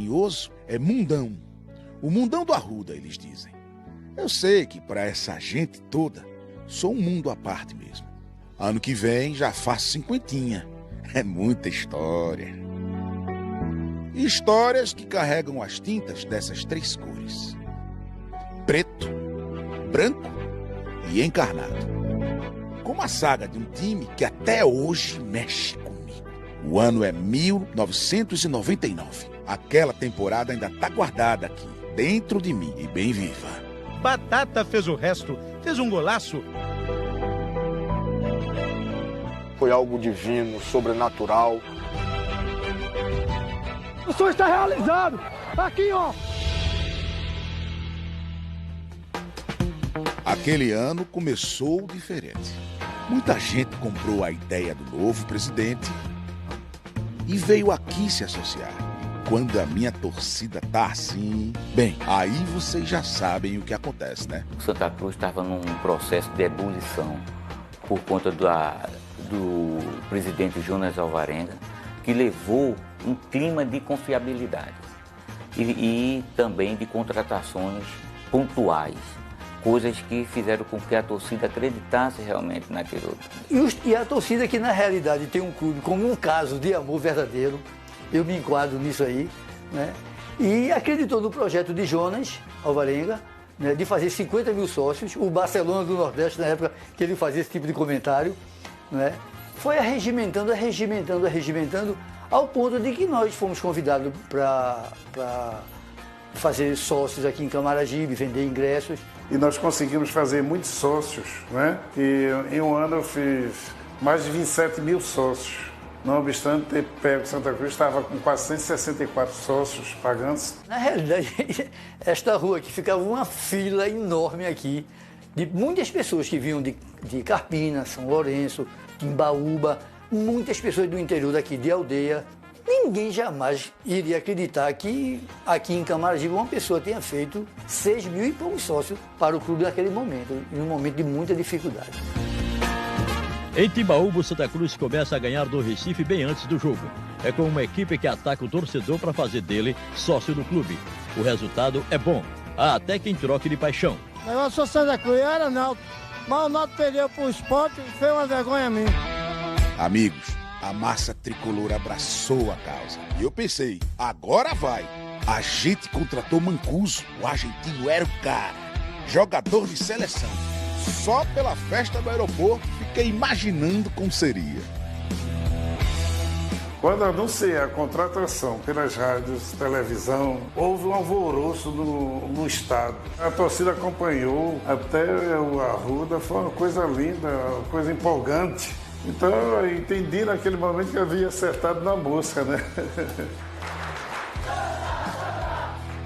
carinhoso é Mundão. O Mundão do Arruda, eles dizem. Eu sei que para essa gente toda, sou um mundo à parte mesmo. Ano que vem já faço cinquentinha. É muita história. Histórias que carregam as tintas dessas três cores: preto, branco e encarnado. Como a saga de um time que até hoje mexe comigo. O ano é 1999. Aquela temporada ainda tá guardada aqui, dentro de mim e bem viva. Batata fez o resto, fez um golaço. Foi algo divino, sobrenatural. O sonho está realizado. Aqui, ó. Aquele ano começou diferente. Muita gente comprou a ideia do novo presidente e veio aqui se associar. Quando a minha torcida tá assim, bem, aí vocês já sabem o que acontece, né? O Santa Cruz estava num processo de ebulição por conta do presidente Jonas Alvarenga, que levou um clima de confiabilidade e também de contratações pontuais, coisas que fizeram com que a torcida acreditasse realmente naquilo. E a torcida que na realidade tem um clube como um caso de amor verdadeiro, eu me enquadro nisso aí, né? E acreditou no projeto de Jonas Alvarenga, né, de fazer 50 mil sócios, o Barcelona do Nordeste, na época que ele fazia esse tipo de comentário, né? Foi arregimentando, ao ponto de que nós fomos convidados para fazer sócios aqui em Camaragibe, vender ingressos. E nós conseguimos fazer muitos sócios, né? E em um ano eu fiz mais de 27 mil sócios. Não obstante ter pego Santa Cruz, estava com 464 sócios pagantes. Na realidade, esta rua aqui ficava uma fila enorme aqui, de muitas pessoas que vinham de Carpina, São Lourenço, Timbaúba, muitas pessoas do interior daqui de Aldeia. Ninguém jamais iria acreditar que aqui em Camaragibe uma pessoa tenha feito 6 mil e poucos sócios para o clube naquele momento, em um momento de muita dificuldade. Em Timbaúba, o Santa Cruz começa a ganhar do Recife bem antes do jogo. É com uma equipe que ataca o torcedor para fazer dele sócio do clube. O resultado é bom. Há até quem troque de paixão. Eu sou Santa Cruz, eu era Náutico. Mas o Náutico perdeu pro Sport e foi uma vergonha a mim. Amigos, a massa tricolor abraçou a causa. E eu pensei, agora vai. A gente contratou Mancuso, o argentino era o cara. Jogador de seleção. Só pela festa do aeroporto, fiquei imaginando como seria. Quando anunciei a contratação pelas rádios, televisão, houve um alvoroço no estado. A torcida acompanhou até o Arruda, foi uma coisa linda, uma coisa empolgante. Então eu entendi naquele momento que havia acertado na busca, né?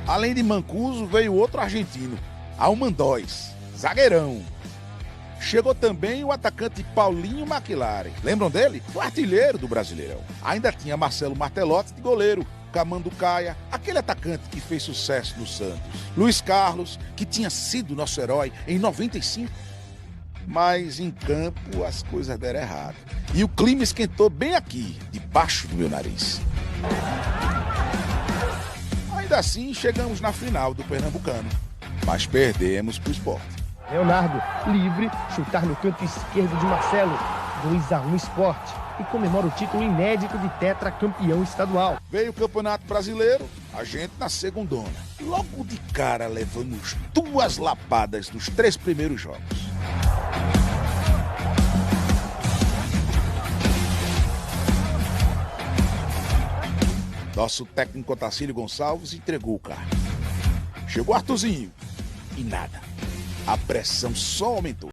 Além de Mancuso, veio outro argentino, Almandóis, zagueirão. Chegou também o atacante Paulinho McLaren. Lembram dele? O artilheiro do Brasileirão. Ainda tinha Marcelo Martelotti de goleiro, Camanducaia, aquele atacante que fez sucesso no Santos. Luiz Carlos, que tinha sido nosso herói em 95. Mas em campo as coisas deram errado. E o clima esquentou bem aqui, debaixo do meu nariz. Ainda assim, chegamos na final do Pernambucano. Mas perdemos pro Sport. Leonardo, livre, chutar no canto esquerdo de Marcelo. 2-1 Sport. E comemora o título inédito de tetracampeão estadual. Veio o Campeonato Brasileiro, a gente na segundona. Logo de cara levamos 2 lapadas nos 3 primeiros jogos. Nosso técnico Otacílio Gonçalves entregou o carro. Chegou Arthurzinho e nada. A pressão só aumentou.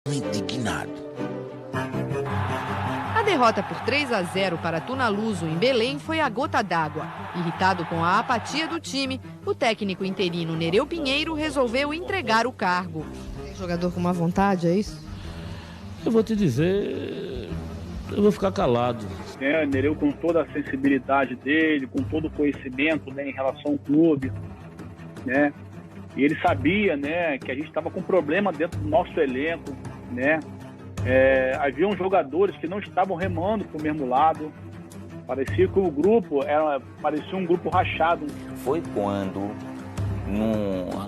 indignado. A derrota por 3-0 para Tunaluso em Belém foi a gota d'água. Irritado com a apatia do time, o técnico interino Nereu Pinheiro resolveu entregar o cargo. Jogador com má vontade, é isso? Eu vou te dizer, eu vou ficar calado. Nereu, com toda a sensibilidade dele, com todo o conhecimento, né, em relação ao clube, né? E ele sabia, né, que a gente estava com problema dentro do nosso elenco, né? Haviam jogadores que não estavam remando para o mesmo lado. Parecia que o grupo parecia um grupo rachado. Foi quando,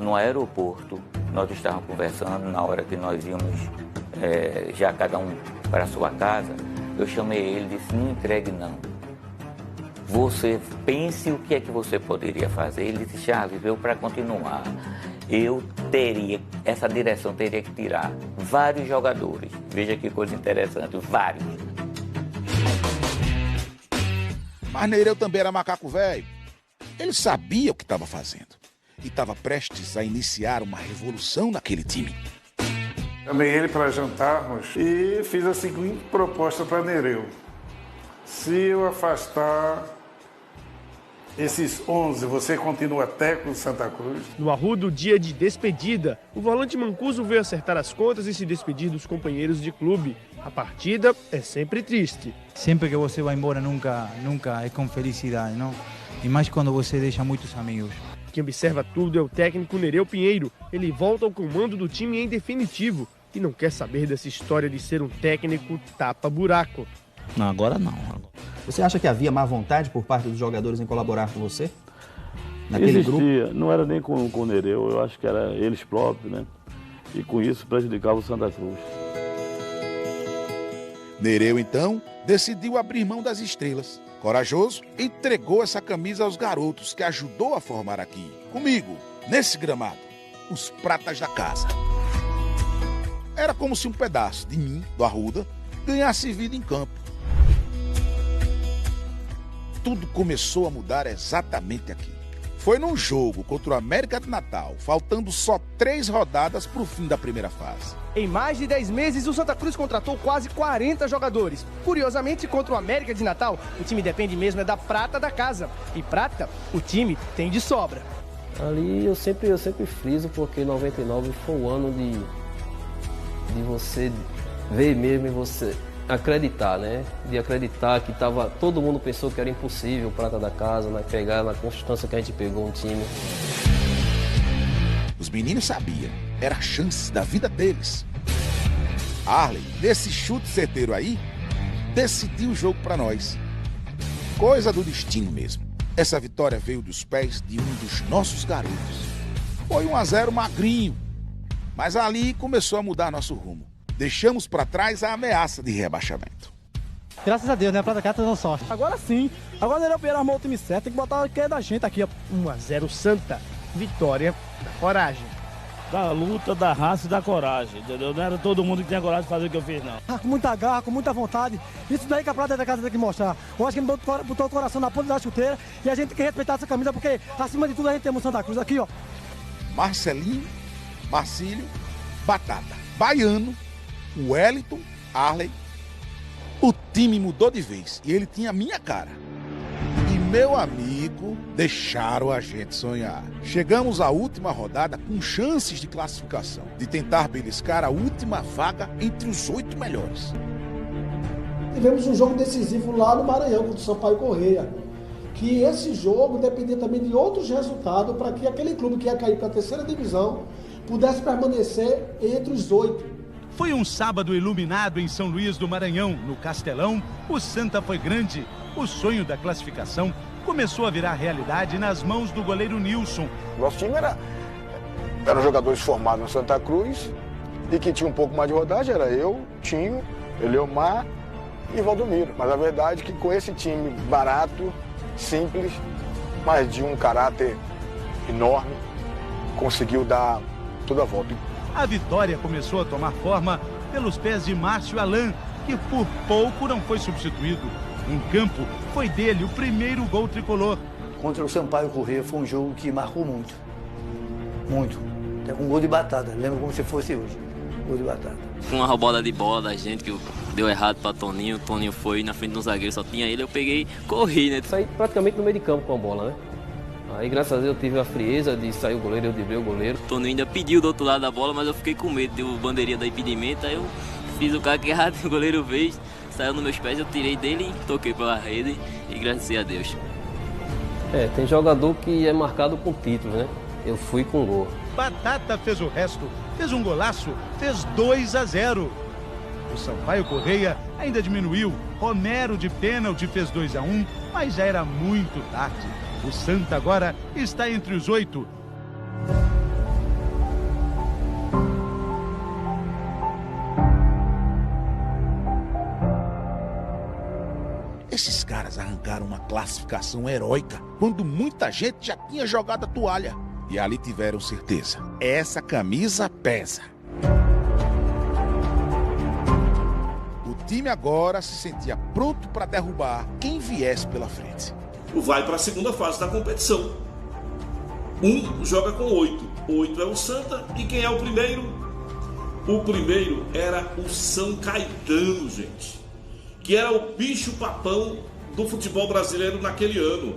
no aeroporto, nós estávamos conversando, na hora que nós íamos já cada um para a sua casa, eu chamei ele e disse, não entregue não. Você pense o que é que você poderia fazer. Ele disse, Chaves, eu para continuar, essa direção teria que tirar vários jogadores. Veja que coisa interessante, vários. Mas Nereu também era macaco velho. Ele sabia o que estava fazendo e estava prestes a iniciar uma revolução naquele time. Chamei ele para jantarmos e fiz a seguinte proposta para Nereu. Se eu afastar esses 11, você continua técnico de Santa Cruz? No arrudo dia de despedida, o volante Mancuso veio acertar as contas e se despedir dos companheiros de clube. A partida é sempre triste. Sempre que você vai embora, nunca é com felicidade, não? E mais quando você deixa muitos amigos. Quem observa tudo é o técnico Nereu Pinheiro. Ele volta ao comando do time em definitivo e não quer saber dessa história de ser um técnico tapa-buraco. Não, agora não. Você acha que havia má vontade por parte dos jogadores em colaborar com você? Naquele Existia, grupo? não era nem com o Nereu, eu acho que era eles próprios, né? E com isso prejudicava o Santa Cruz. Nereu, então, decidiu abrir mão das estrelas. Corajoso, entregou essa camisa aos garotos que ajudou a formar aqui, comigo, nesse gramado, os pratas da casa. Era como se um pedaço de mim, do Arruda, ganhasse vida em campo. Tudo começou a mudar exatamente aqui. Foi num jogo contra o América de Natal, faltando só 3 rodadas para o fim da primeira fase. Em mais de 10 meses, o Santa Cruz contratou quase 40 jogadores. Curiosamente, contra o América de Natal, o time depende mesmo da prata da casa. E prata, o time tem de sobra. Ali eu sempre friso, porque 99 foi um ano de você ver mesmo e você acreditar, né? De acreditar que todo mundo pensou que era impossível o prata da casa, pegar na constância que a gente pegou um time. Os meninos sabiam, era a chance da vida deles. Arley, nesse chute certeiro aí, decidiu o jogo para nós. Coisa do destino mesmo. Essa vitória veio dos pés de um dos nossos garotos. Foi 1-0 magrinho, mas ali começou a mudar nosso rumo. Deixamos para trás a ameaça de rebaixamento. Graças a Deus, né? A Prata Cá tá dando sorte. Agora sim. Agora o Nereu Pinheiro armou o time certo. Tem que botar o que é da gente aqui, ó. 1-0 Santa. Vitória da coragem. Da luta, da raça e da coragem, entendeu? Não era todo mundo que tinha coragem de fazer o que eu fiz, não. Com muita garra, com muita vontade. Isso daí que a Prata da Casa tem que mostrar. Eu acho que ele botou o coração na ponta da chuteira e a gente tem que respeitar essa camisa, porque acima de tudo a gente tem o Santa Cruz aqui, ó. Marcelinho, Marcílio, Batata, Baiano, Wellington, Arley. O time mudou de vez e ele tinha a minha cara. E, meu amigo, deixaram a gente sonhar. Chegamos à última rodada com chances de classificação, de tentar beliscar a última vaga entre os 8 melhores. Tivemos um jogo decisivo lá no Maranhão contra o Sampaio Correia. Que esse jogo dependia também de outros resultados para que aquele clube que ia cair para a 3ª divisão pudesse permanecer entre os 8. Foi um sábado iluminado em São Luís do Maranhão, no Castelão. O Santa foi grande. O sonho da classificação começou a virar realidade nas mãos do goleiro Nilson. Nosso time eram jogadores formados no Santa Cruz e que tinha um pouco mais de rodagem. Era eu, Tinho, Eleomar e Valdomiro. Mas a verdade é que com esse time barato, simples, mas de um caráter enorme, conseguiu dar toda a volta. A vitória começou a tomar forma pelos pés de Márcio Alain, que por pouco não foi substituído. Em campo, foi dele o primeiro gol tricolor. Contra o Sampaio Correia foi um jogo que marcou muito. Muito. Até com um gol de batata, lembro como se fosse hoje. Gol de Batata. Uma roubada de bola da gente que deu errado para Toninho. O Toninho foi na frente do zagueiro, só tinha ele. Eu peguei, corri, né? Saí praticamente no meio de campo com a bola, né? Aí, graças a Deus, eu tive a frieza de sair o goleiro, eu driblei o goleiro. O Toninho ainda pediu do outro lado da bola, mas eu fiquei com medo. Deu bandeirinha da impedimento, aí eu fiz o cara que errado, o goleiro veio, saiu nos meus pés, eu tirei dele, toquei pela rede e graças a Deus. Tem jogador que é marcado com título, né? Eu fui com gol. Batata fez o resto, fez um golaço, fez 2-0. O Sampaio Correia ainda diminuiu. Romero de pênalti fez 2-1, mas já era muito tarde. O Santa agora está entre os 8. Esses caras arrancaram uma classificação heróica quando muita gente já tinha jogado a toalha. E ali tiveram certeza. Essa camisa pesa. O time agora se sentia pronto para derrubar quem viesse pela frente. Vai para a segunda fase da competição. Joga com 8. 8 é o Santa. E quem é o primeiro? O primeiro era o São Caetano, gente. Que era o bicho-papão do futebol brasileiro naquele ano.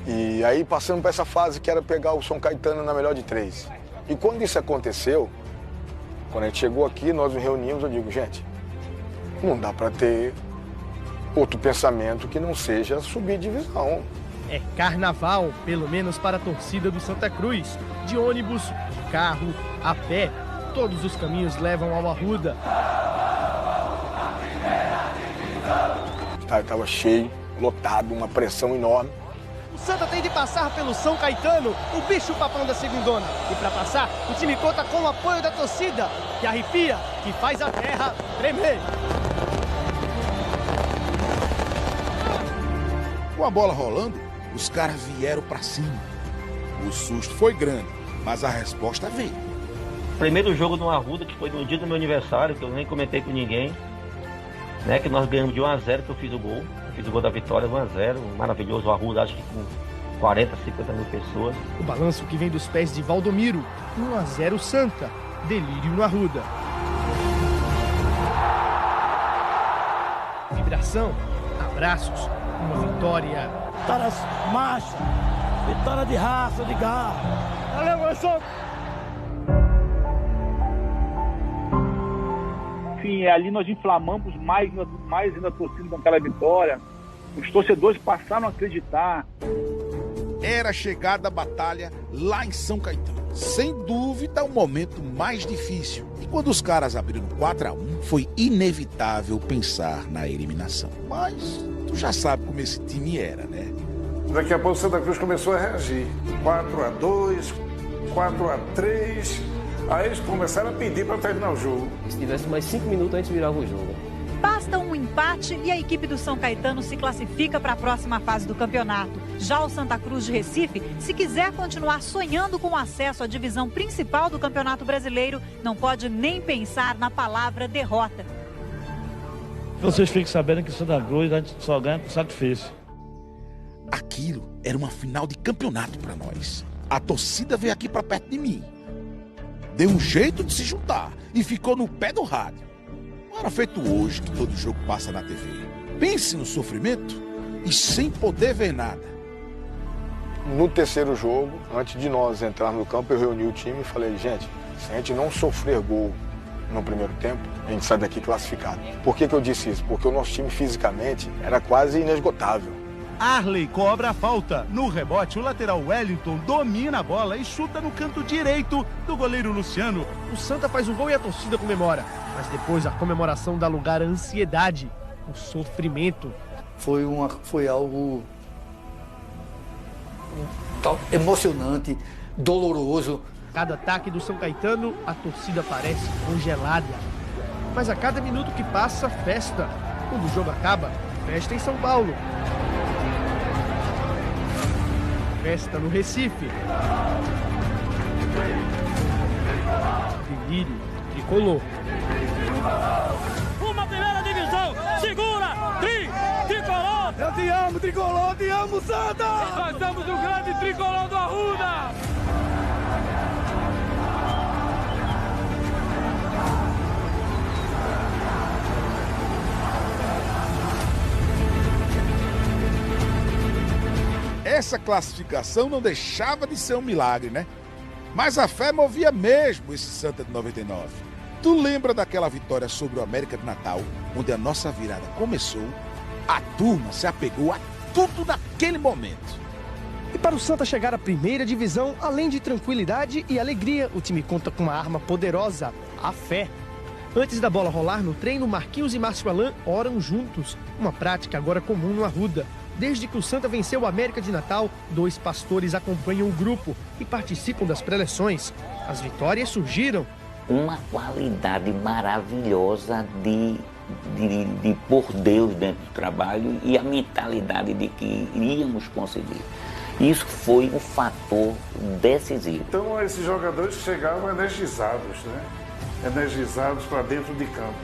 E aí passando para essa fase que era pegar o São Caetano na melhor de 3. E quando isso aconteceu, quando a gente chegou aqui, nós nos reunimos, eu digo, gente, não dá para ter outro pensamento que não seja subir divisão. É carnaval, pelo menos para a torcida do Santa Cruz. De ônibus, de carro, a pé, todos os caminhos levam ao Arruda. Estava cheio, lotado, uma pressão enorme. O Santa tem de passar pelo São Caetano, o bicho-papão da segundona. E para passar, o time conta com o apoio da torcida, que arrepia, que faz a terra tremer. Com a bola rolando, os caras vieram para cima. O susto foi grande, mas a resposta veio. Primeiro jogo no Arruda, que foi no dia do meu aniversário, que eu nem comentei com ninguém, né, que nós ganhamos de 1-0, que eu fiz o gol. Fiz o gol da vitória, 1-0, maravilhoso. O Arruda, acho que com 40, 50 mil pessoas. O balanço que vem dos pés de Valdomiro, 1-0 Santa, delírio no Arruda. Vibração, abraços, uma vitória. Vitórias macho, vitória de raça, de garra. Valeu, moção! Enfim, ali nós inflamamos mais ainda a torcida com aquela vitória. Os torcedores passaram a acreditar. Era chegada a batalha lá em São Caetano. Sem dúvida, o momento mais difícil. E quando os caras abriram 4-1, foi inevitável pensar na eliminação. Mas tu já sabe como esse time era, né? Daqui a pouco o Santa Cruz começou a reagir. 4-2, 4-3... Aí eles começaram a pedir para terminar o jogo. Se tivesse mais 5 minutos, a gente virava o jogo. Basta um empate e a equipe do São Caetano se classifica para a próxima fase do campeonato. Já o Santa Cruz de Recife, se quiser continuar sonhando com acesso à divisão principal do Campeonato Brasileiro, não pode nem pensar na palavra derrota. Vocês fiquem sabendo que o Santa Cruz a gente só ganha com sacrifício. Aquilo era uma final de campeonato para nós. A torcida veio aqui para perto de mim. Deu um jeito de se juntar e ficou no pé do rádio. Não era feito hoje que todo jogo passa na TV. Pense no sofrimento e sem poder ver nada. No terceiro jogo, antes de nós entrarmos no campo, eu reuni o time e falei, gente, se a gente não sofrer gol no primeiro tempo, a gente sai daqui classificado. Por que eu disse isso? Porque o nosso time fisicamente era quase inesgotável. Arley cobra a falta. No rebote, o lateral Wellington domina a bola e chuta no canto direito do goleiro Luciano. O Santa faz um gol e a torcida comemora. Mas depois a comemoração dá lugar à ansiedade, ao sofrimento. Foi algo emocionante, doloroso. Cada ataque do São Caetano, a torcida parece congelada. Mas a cada minuto que passa, festa. Quando o jogo acaba, festa em São Paulo. Festa no Recife. Delírio tricolor. Uma primeira divisão, segura, tricolor. Eu te amo, tricolor, eu te amo, Santa. Nós somos o grande tricolor do Arruda. Essa classificação não deixava de ser um milagre, né? Mas a fé movia mesmo esse Santa de 99. Tu lembra daquela vitória sobre o América de Natal, onde a nossa virada começou? A turma se apegou a tudo naquele momento. E para o Santa chegar à primeira divisão, além de tranquilidade e alegria, o time conta com uma arma poderosa, a fé. Antes da bola rolar no treino, Marquinhos e Márcio Alain oram juntos, uma prática agora comum no Arruda. Desde que o Santa venceu o América de Natal, 2 pastores acompanham o grupo e participam das preleções. As vitórias surgiram. Uma qualidade maravilhosa de por Deus dentro do trabalho e a mentalidade de que iríamos conseguir. Isso foi um fator decisivo. Então esses jogadores chegavam energizados, né? Energizados para dentro de campo.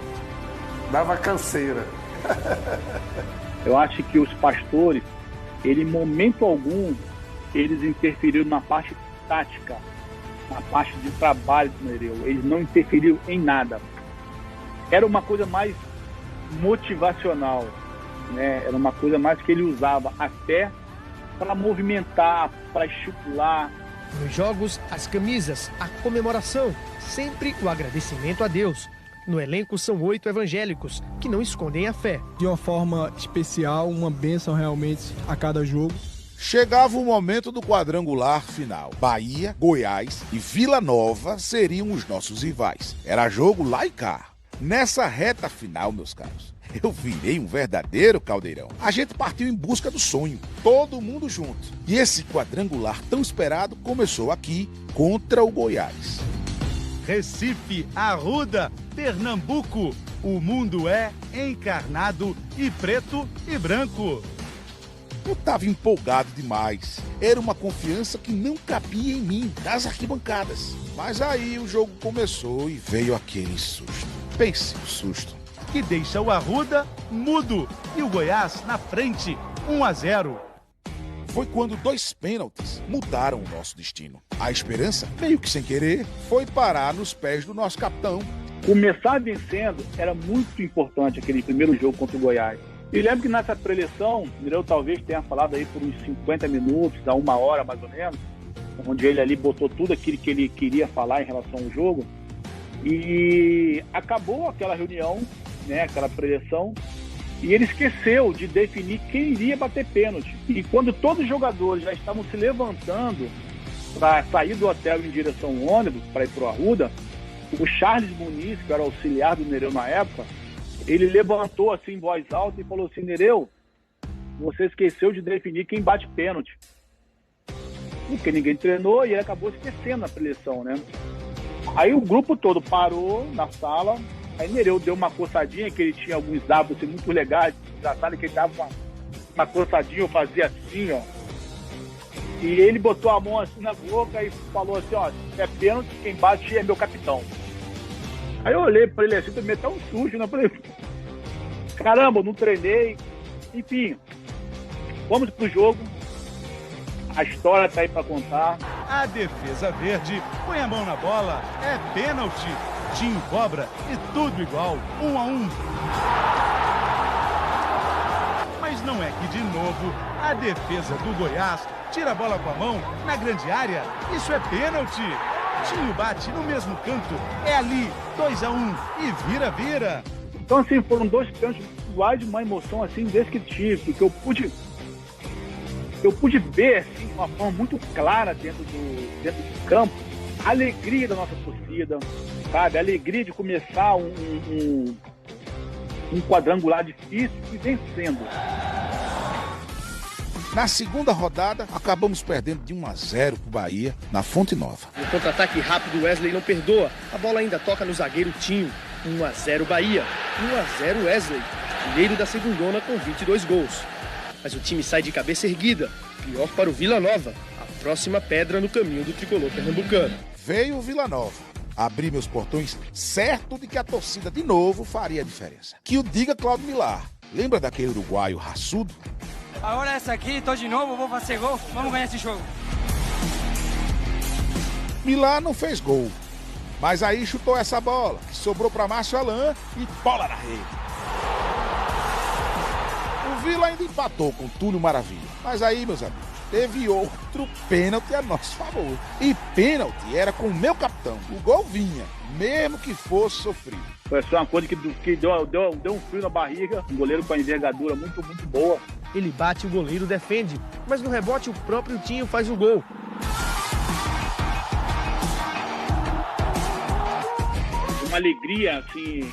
Dava canseira. Eu acho que os pastores, em momento algum, eles interferiram na parte tática, na parte de trabalho do Nereu. Eles não interferiram em nada. Era uma coisa mais motivacional, né? Era uma coisa mais que ele usava a fé para movimentar, para estipular. Nos jogos, as camisas, a comemoração, sempre o agradecimento a Deus. No elenco são 8 evangélicos, que não escondem a fé. De uma forma especial, uma bênção realmente a cada jogo. Chegava o momento do quadrangular final. Bahia, Goiás e Vila Nova seriam os nossos rivais. Era jogo lá e cá. Nessa reta final, meus caros, eu virei um verdadeiro caldeirão. A gente partiu em busca do sonho, todo mundo junto. E esse quadrangular tão esperado começou aqui contra o Goiás. Recife, Arruda, Pernambuco. O mundo é encarnado e preto e branco. Eu tava empolgado demais. Era uma confiança que não cabia em mim, das arquibancadas. Mas aí o jogo começou e veio aquele susto. Pense o susto. Que deixa o Arruda mudo e o Goiás na frente, 1-0. Foi quando 2 pênaltis mudaram o nosso destino. A esperança, meio que sem querer, foi parar nos pés do nosso capitão. Começar vencendo era muito importante aquele primeiro jogo contra o Goiás. E lembro que nessa preleção, o Nereu talvez tenha falado aí por uns 50 minutos, a 1 hora mais ou menos, onde ele ali botou tudo aquilo que ele queria falar em relação ao jogo. E acabou aquela reunião, né, aquela preleção, e ele esqueceu de definir quem iria bater pênalti. E quando todos os jogadores já estavam se levantando para sair do hotel em direção ao ônibus, para ir para o Arruda, o Charles Muniz, que era auxiliar do Nereu na época, ele levantou assim em voz alta e falou assim: Nereu, você esqueceu de definir quem bate pênalti. Porque ninguém treinou e ele acabou esquecendo na preleção, né? Aí o grupo todo parou na sala, aí Nereu deu uma coçadinha, que ele tinha alguns dados assim, muito legais, engraçado, que ele dava uma coçadinha, eu fazia assim, ó. E ele botou a mão assim na boca e falou assim: ó, se é pênalti, quem bate é meu capitão. Aí eu olhei pra ele assim, também até um susto, né? Falei, caramba, não treinei. Enfim, vamos pro jogo. A história tá aí pra contar. A defesa verde põe a mão na bola, é pênalti. Tinho cobra e tudo igual, 1-1. Mas não é que de novo a defesa do Goiás tira a bola com a mão na grande área. Isso é pênalti. Tinho bate no mesmo canto, é ali, 2-1 e vira. Então assim, foram 2 pênaltis iguais, de uma emoção assim indescritível, que eu pude ver assim, de uma forma muito clara dentro do campo, a alegria da nossa torcida, sabe? A alegria de começar um quadrangular difícil e vencendo. Na segunda rodada, acabamos perdendo de 1-0 pro Bahia, na Fonte Nova. No contra-ataque rápido, Wesley não perdoa. A bola ainda toca no zagueiro Tinho. 1-0 Bahia. 1-0 Wesley. Primeiro da segundona com 22 gols. Mas o time sai de cabeça erguida. Pior para o Vila Nova. A próxima pedra no caminho do tricolor pernambucano. Veio o Vila Nova. Abri meus portões certo de que a torcida de novo faria a diferença. Que o diga Cláudio Milar. Lembra daquele uruguaio raçudo? Agora essa aqui, tô de novo, vou fazer gol, vamos ganhar esse jogo. Milar não fez gol, mas aí chutou essa bola, que sobrou para Márcio Alain e bola na rede. O Vila ainda empatou com Túlio Maravilha, mas aí, meus amigos, teve outro pênalti a nosso favor. E pênalti era com o meu capitão. O gol vinha, mesmo que fosse sofrido. Foi só uma coisa que deu um frio na barriga. Um goleiro com a envergadura muito boa. Ele bate, o goleiro defende, mas no rebote o próprio Tinho faz o gol. Uma alegria, assim,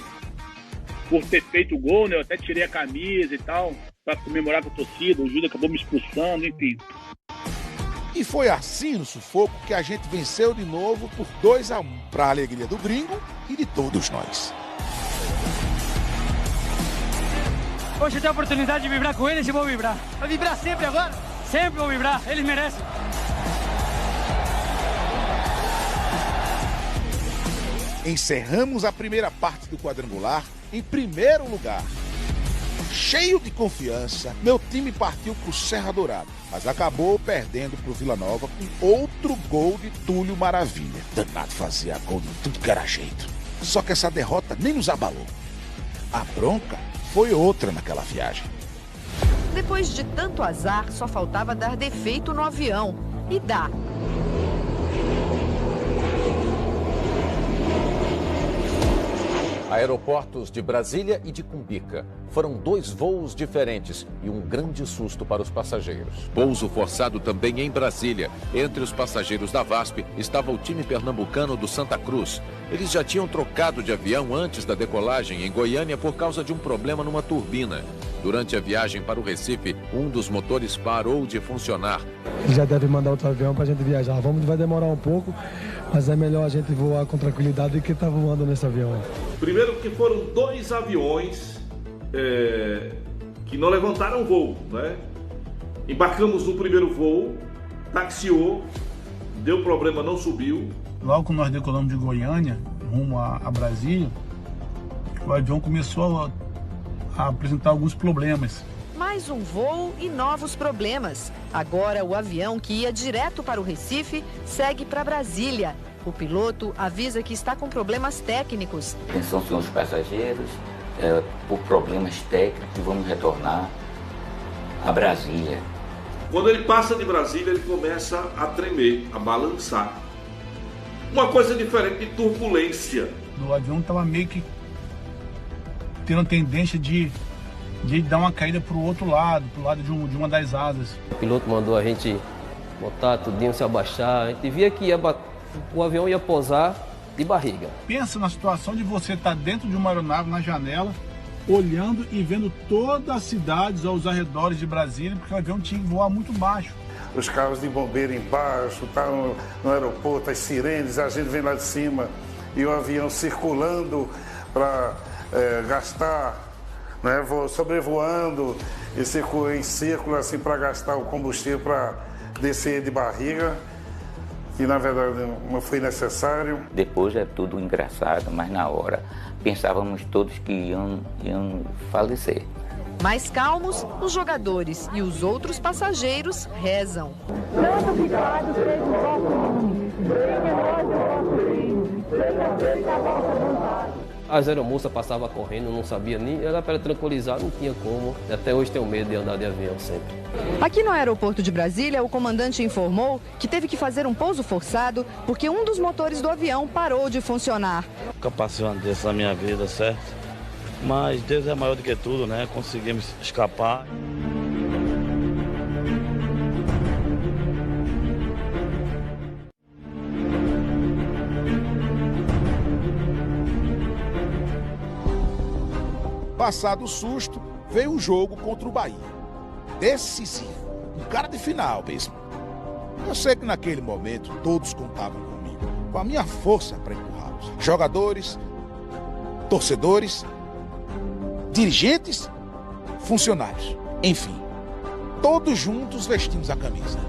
por ter feito o gol, né? Eu até tirei a camisa e tal, pra comemorar com a torcida. O Júlio acabou me expulsando, enfim. E foi assim no sufoco que a gente venceu de novo por 2-1, pra alegria do gringo e de todos nós. Hoje eu tenho a oportunidade de vibrar com eles e vou vibrar. Vai vibrar sempre agora? Sempre vou vibrar, eles merecem. Encerramos a primeira parte do quadrangular em primeiro lugar. Cheio de confiança, meu time partiu pro Serra Dourada, mas acabou perdendo pro Vila Nova com outro gol de Túlio Maravilha. Danado fazia gol de tudo que era jeito. Só que essa derrota nem nos abalou. A bronca foi outra naquela viagem. Depois de tanto azar, só faltava dar defeito no avião. E dá. Aeroportos de Brasília e de Cumbica. Foram 2 voos diferentes e um grande susto para os passageiros. Pouso forçado também em Brasília. Entre os passageiros da VASP estava o time pernambucano do Santa Cruz. Eles já tinham trocado de avião antes da decolagem em Goiânia por causa de um problema numa turbina. Durante a viagem para o Recife, um dos motores parou de funcionar. Já deve mandar outro avião para a gente viajar. Vai demorar um pouco, mas é melhor a gente voar com tranquilidade do que estar voando nesse avião. Primeiro que foram 2 aviões que não levantaram voo, né? Embarcamos no primeiro voo, taxiou, deu problema, não subiu. Logo que nós decolamos de Goiânia, rumo a Brasília, o avião começou a apresentar alguns problemas. Mais um voo e novos problemas. Agora o avião que ia direto para o Recife segue para Brasília. O piloto avisa que está com problemas técnicos. Atenção, senhores passageiros, por problemas técnicos vamos retornar a Brasília. Quando ele passa de Brasília, ele começa a tremer, a balançar. Uma coisa diferente de turbulência. O avião estava meio que tendo a tendência de dar uma caída para o outro lado, para o lado de uma das asas. O piloto mandou a gente botar tudinho, se abaixar. A gente via que o avião ia pousar de barriga. Pensa na situação de você estar dentro de uma aeronave na janela, olhando e vendo todas as cidades aos arredores de Brasília, porque o avião tinha que voar muito baixo. Os carros de bombeiro embaixo, tá no aeroporto, as sirenes, a gente vem lá de cima e o avião circulando para gastar, né, sobrevoando em círculo assim para gastar o combustível para descer de barriga. E na verdade não foi necessário. Depois é tudo engraçado, mas na hora pensávamos todos que iam falecer. Mais calmos, os jogadores e os outros passageiros rezam. Tanto obrigado, seja o vosso nome, venha nós o vosso reino, seja feita a vossa vontade. As aeromoças passavam correndo, não sabia nem, era para tranquilizar, não tinha como. Até hoje tenho medo de andar de avião sempre. Aqui no aeroporto de Brasília, o comandante informou que teve que fazer um pouso forçado porque um dos motores do avião parou de funcionar. Nunca passei uma dessas na minha vida, certo? Mas Deus é maior do que tudo, né? Conseguimos escapar. Passado o susto, veio o jogo contra o Bahia. Decisivo, um cara de final mesmo. Eu sei que naquele momento todos contavam comigo, com a minha força para empurrá-los. Jogadores, torcedores, dirigentes, funcionários, enfim, todos juntos vestimos a camisa.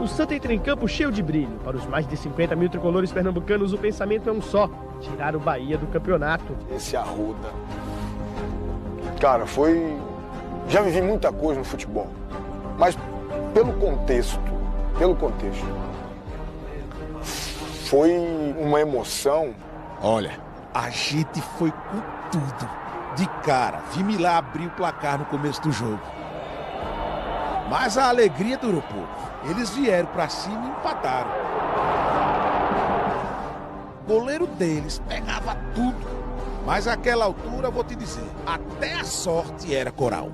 O Santa entra em campo cheio de brilho. Para os mais de 50 mil tricolores pernambucanos, o pensamento é um só: tirar o Bahia do campeonato. Esse Arruda, cara, já vivi muita coisa no futebol, mas pelo contexto, foi uma emoção. Olha, a gente foi com tudo. De cara, vi Milá abrir o placar no começo do jogo. Mas a alegria durou pouco. Eles vieram pra cima e empataram. O goleiro deles pegava tudo. Mas àquela altura, vou te dizer, até a sorte era coral.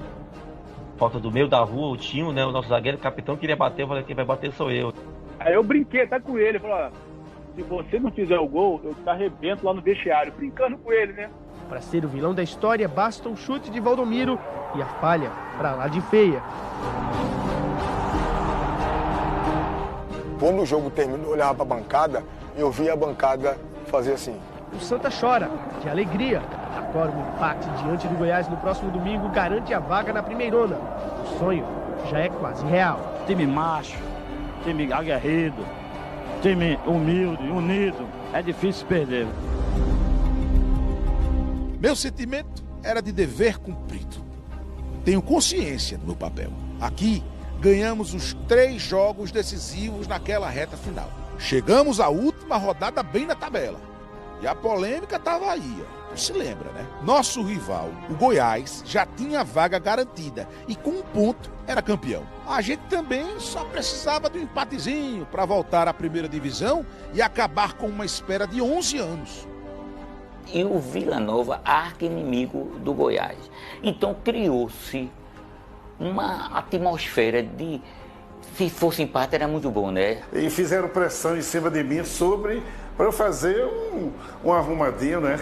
Falta do meio da rua, o Tinho, né? O nosso zagueiro, o capitão, queria bater. Eu falei, quem vai bater sou eu. Aí eu brinquei até com ele. Falei, ó, se você não fizer o gol, eu te arrebento lá no vestiário. Brincando com ele, né? Para ser o vilão da história, basta um chute de Valdomiro e a falha pra lá de feia. Quando o jogo terminou, eu olhava pra bancada e eu via a bancada fazer assim. O Santa chora, de alegria. Agora o empate diante do Goiás no próximo domingo garante a vaga na primeirona. O sonho já é quase real. Time macho, time aguerrido, time humilde, unido. É difícil perder. Meu sentimento era de dever cumprido. Tenho consciência do meu papel. Aqui, ganhamos os 3 jogos decisivos naquela reta final. Chegamos à última rodada bem na tabela. E a polêmica estava aí, ó. Tu se lembra, né? Nosso rival, o Goiás, já tinha a vaga garantida e com 1 ponto era campeão. A gente também só precisava de um empatezinho para voltar à primeira divisão e acabar com uma espera de 11 anos. E o Vila Nova, arqui-inimigo do Goiás. Então criou-se uma atmosfera de... Se fosse empate era muito bom, né? E fizeram pressão em cima de mim para eu fazer um arrumadinho, né?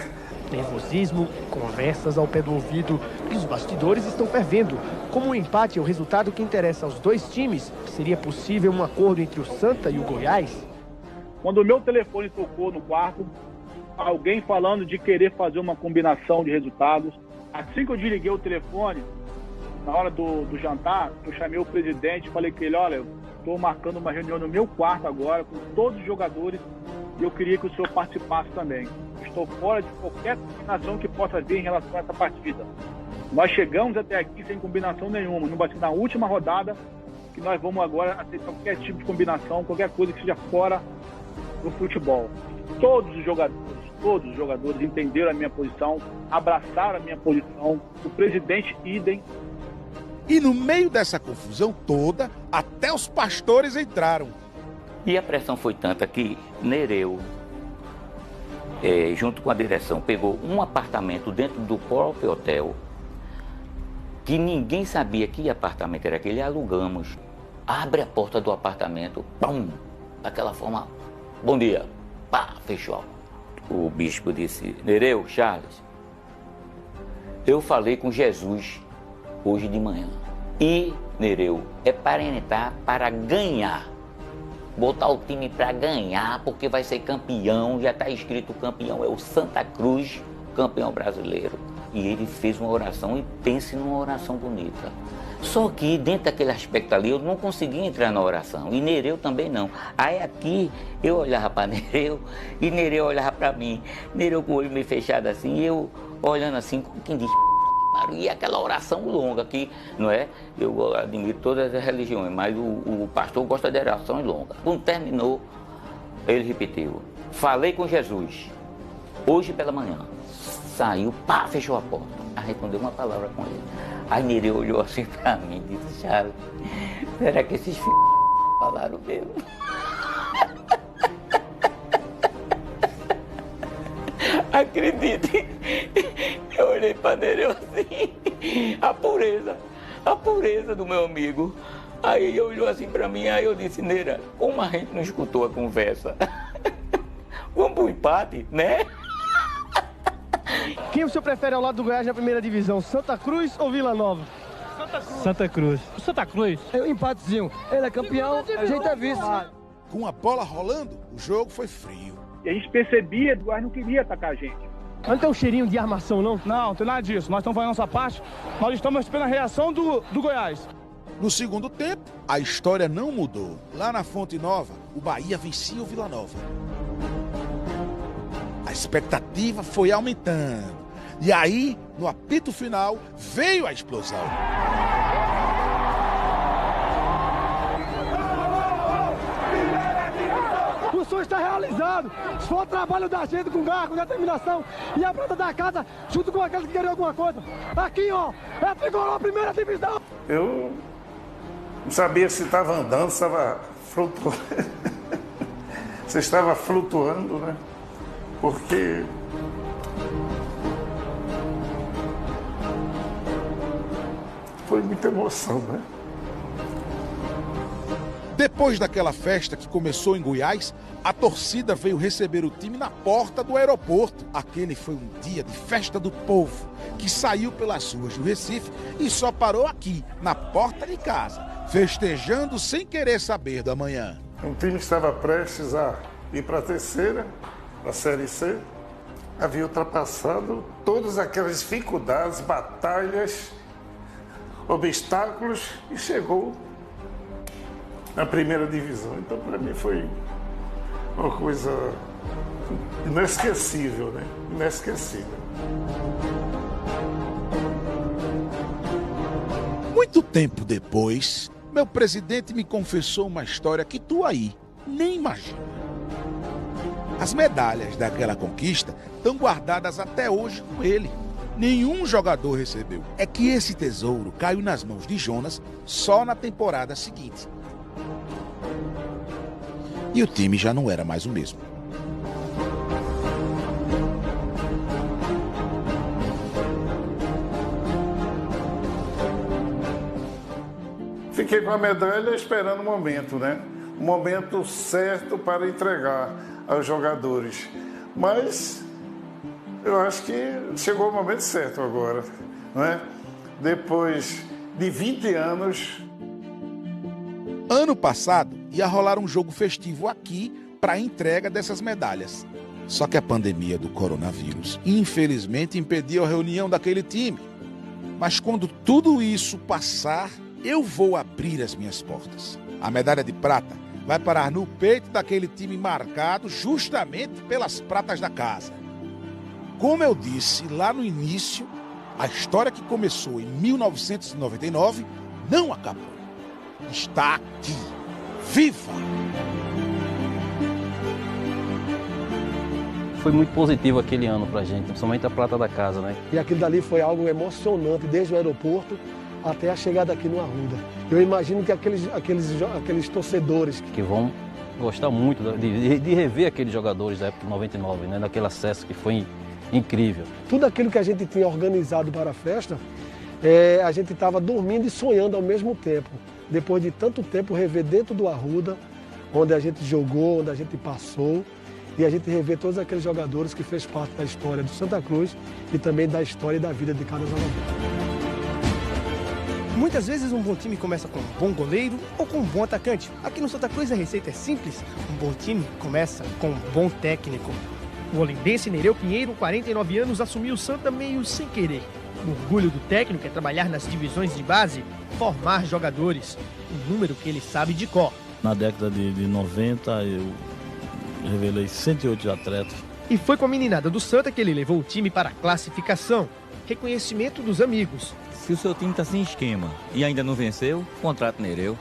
Nervosismo, conversas ao pé do ouvido e os bastidores estão fervendo. Como o empate é o resultado que interessa aos 2 times, seria possível um acordo entre o Santa e o Goiás? Quando o meu telefone tocou no quarto, alguém falando de querer fazer uma combinação de resultados. Assim que eu desliguei o telefone, na hora do jantar, eu chamei o presidente e falei com ele, olha, eu estou marcando uma reunião no meu quarto agora com todos os jogadores e eu queria que o senhor participasse também. Estou fora de qualquer combinação que possa vir em relação a essa partida. Nós chegamos até aqui sem combinação nenhuma. Não vai ser na última rodada que nós vamos agora aceitar qualquer tipo de combinação, qualquer coisa que seja fora do futebol. Todos os jogadores entenderam a minha posição, abraçaram a minha posição, o presidente idem. E no meio dessa confusão toda, até os pastores entraram. E a pressão foi tanta que Nereu, junto com a direção, pegou um apartamento dentro do próprio hotel, que ninguém sabia que apartamento era aquele, alugamos. Abre a porta do apartamento, pum, daquela forma, bom dia, pá, fechou. O bispo disse, Nereu, Charles, eu falei com Jesus hoje de manhã. E, Nereu, é para entrar para ganhar. Botar o time para ganhar, porque vai ser campeão, já está escrito campeão, é o Santa Cruz, campeão brasileiro. E ele fez uma oração, e pense numa oração bonita. Só que dentro daquele aspecto ali, eu não conseguia entrar na oração, e Nereu também não. Aí aqui, eu olhava para Nereu, e Nereu olhava para mim. Nereu com o olho meio fechado assim, e eu olhando assim, como quem diz... E aquela oração longa que, não é? Eu admiro todas as religiões, mas o pastor gosta de orações longas. Quando terminou, ele repetiu, falei com Jesus, hoje pela manhã. Saiu, pá, fechou a porta. Aí não deu uma palavra com ele. Aí Nereu olhou assim pra mim e disse, Charles, será que esses filhos falaram mesmo? Acredite, eu olhei para Nereu assim, a pureza do meu amigo. Aí ele olhou assim para mim, aí eu disse, Neira, como a gente não escutou a conversa? Vamos pro empate, né? Quem o senhor prefere ao lado do Goiás na primeira divisão, Santa Cruz ou Vila Nova? Santa Cruz. Santa Cruz. É um empatezinho. Ele é campeão, a gente é vice. Com a bola rolando, o jogo foi frio. E a gente percebia que o Goiás não queria atacar a gente. Não tem um cheirinho de armação, não? Não, não tem nada disso. Nós estamos fazendo a nossa parte, nós estamos esperando a reação do Goiás. No segundo tempo, a história não mudou. Lá na Fonte Nova, o Bahia vencia o Vila Nova. A expectativa foi aumentando. E aí, no apito final, veio a explosão. O sonho está realizado! resultado. Isso foi o trabalho da gente com garra, com determinação. E a prata da casa, junto com aqueles que queriam alguma coisa. Aqui, ó, é Tricolor, primeira divisão. Eu não sabia se estava andando, se estava flutuando. Se estava flutuando, né? Porque foi muita emoção, né? Depois daquela festa que começou em Goiás, a torcida veio receber o time na porta do aeroporto. Aquele foi um dia de festa do povo, que saiu pelas ruas do Recife e só parou aqui, na porta de casa, festejando sem querer saber do amanhã. O time estava prestes a ir para a terceira, a Série C. Havia ultrapassado todas aquelas dificuldades, batalhas, obstáculos e chegou na primeira divisão. Então, para mim, foi uma coisa inesquecível, né? Inesquecível. Muito tempo depois, meu presidente me confessou uma história que tu aí nem imagina. As medalhas daquela conquista estão guardadas até hoje com ele. Nenhum jogador recebeu. É que esse tesouro caiu nas mãos de Jonas só na temporada seguinte. E o time já não era mais o mesmo. Fiquei com a medalha esperando o momento, né? O momento certo para entregar aos jogadores. Mas eu acho que chegou o momento certo agora, não é? Depois de 20 anos... Ano passado ia rolar um jogo festivo aqui para a entrega dessas medalhas. Só que a pandemia do coronavírus, infelizmente, impediu a reunião daquele time. Mas quando tudo isso passar, eu vou abrir as minhas portas. A medalha de prata vai parar no peito daquele time marcado justamente pelas pratas da casa. Como eu disse lá no início, a história que começou em 1999 não acabou. Está aqui, viva! Foi muito positivo aquele ano pra gente, principalmente a prata da casa, né? E aquilo dali foi algo emocionante, desde o aeroporto até a chegada aqui no Arruda. Eu imagino que aqueles torcedores... Que vão gostar muito de rever aqueles jogadores da época de 99, né? Daquele acesso que foi incrível. Tudo aquilo que a gente tinha organizado para a festa, a gente estava dormindo e sonhando ao mesmo tempo. Depois de tanto tempo, rever dentro do Arruda, onde a gente jogou, onde a gente passou, e a gente rever todos aqueles jogadores que fez parte da história do Santa Cruz e também da história e da vida de cada jogador. Muitas vezes um bom time começa com um bom goleiro ou com um bom atacante. Aqui no Santa Cruz a receita é simples. Um bom time começa com um bom técnico. O holendense Nereu Pinheiro, 49 anos, assumiu o Santa meio sem querer. O orgulho do técnico é trabalhar nas divisões de base, formar jogadores, um número que ele sabe de cor. Na década de 90, eu revelei 108 atletas. E foi com a meninada do Santa que ele levou o time para a classificação. Reconhecimento dos amigos. Se o seu time está sem esquema e ainda não venceu, contrato Nereu.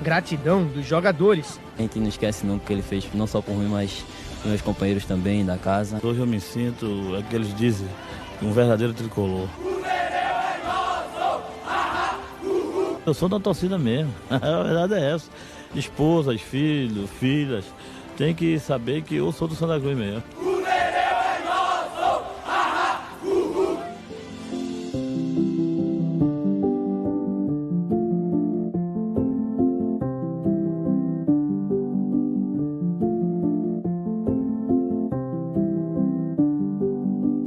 Gratidão dos jogadores. A gente não esquece não que ele fez, não só por mim, mas por meus companheiros também da casa. Hoje eu me sinto, é que eles dizem, um verdadeiro tricolor. Eu sou da torcida mesmo, a verdade é essa. Esposas, filhos, filhas, tem que saber que eu sou do Santa Cruz mesmo.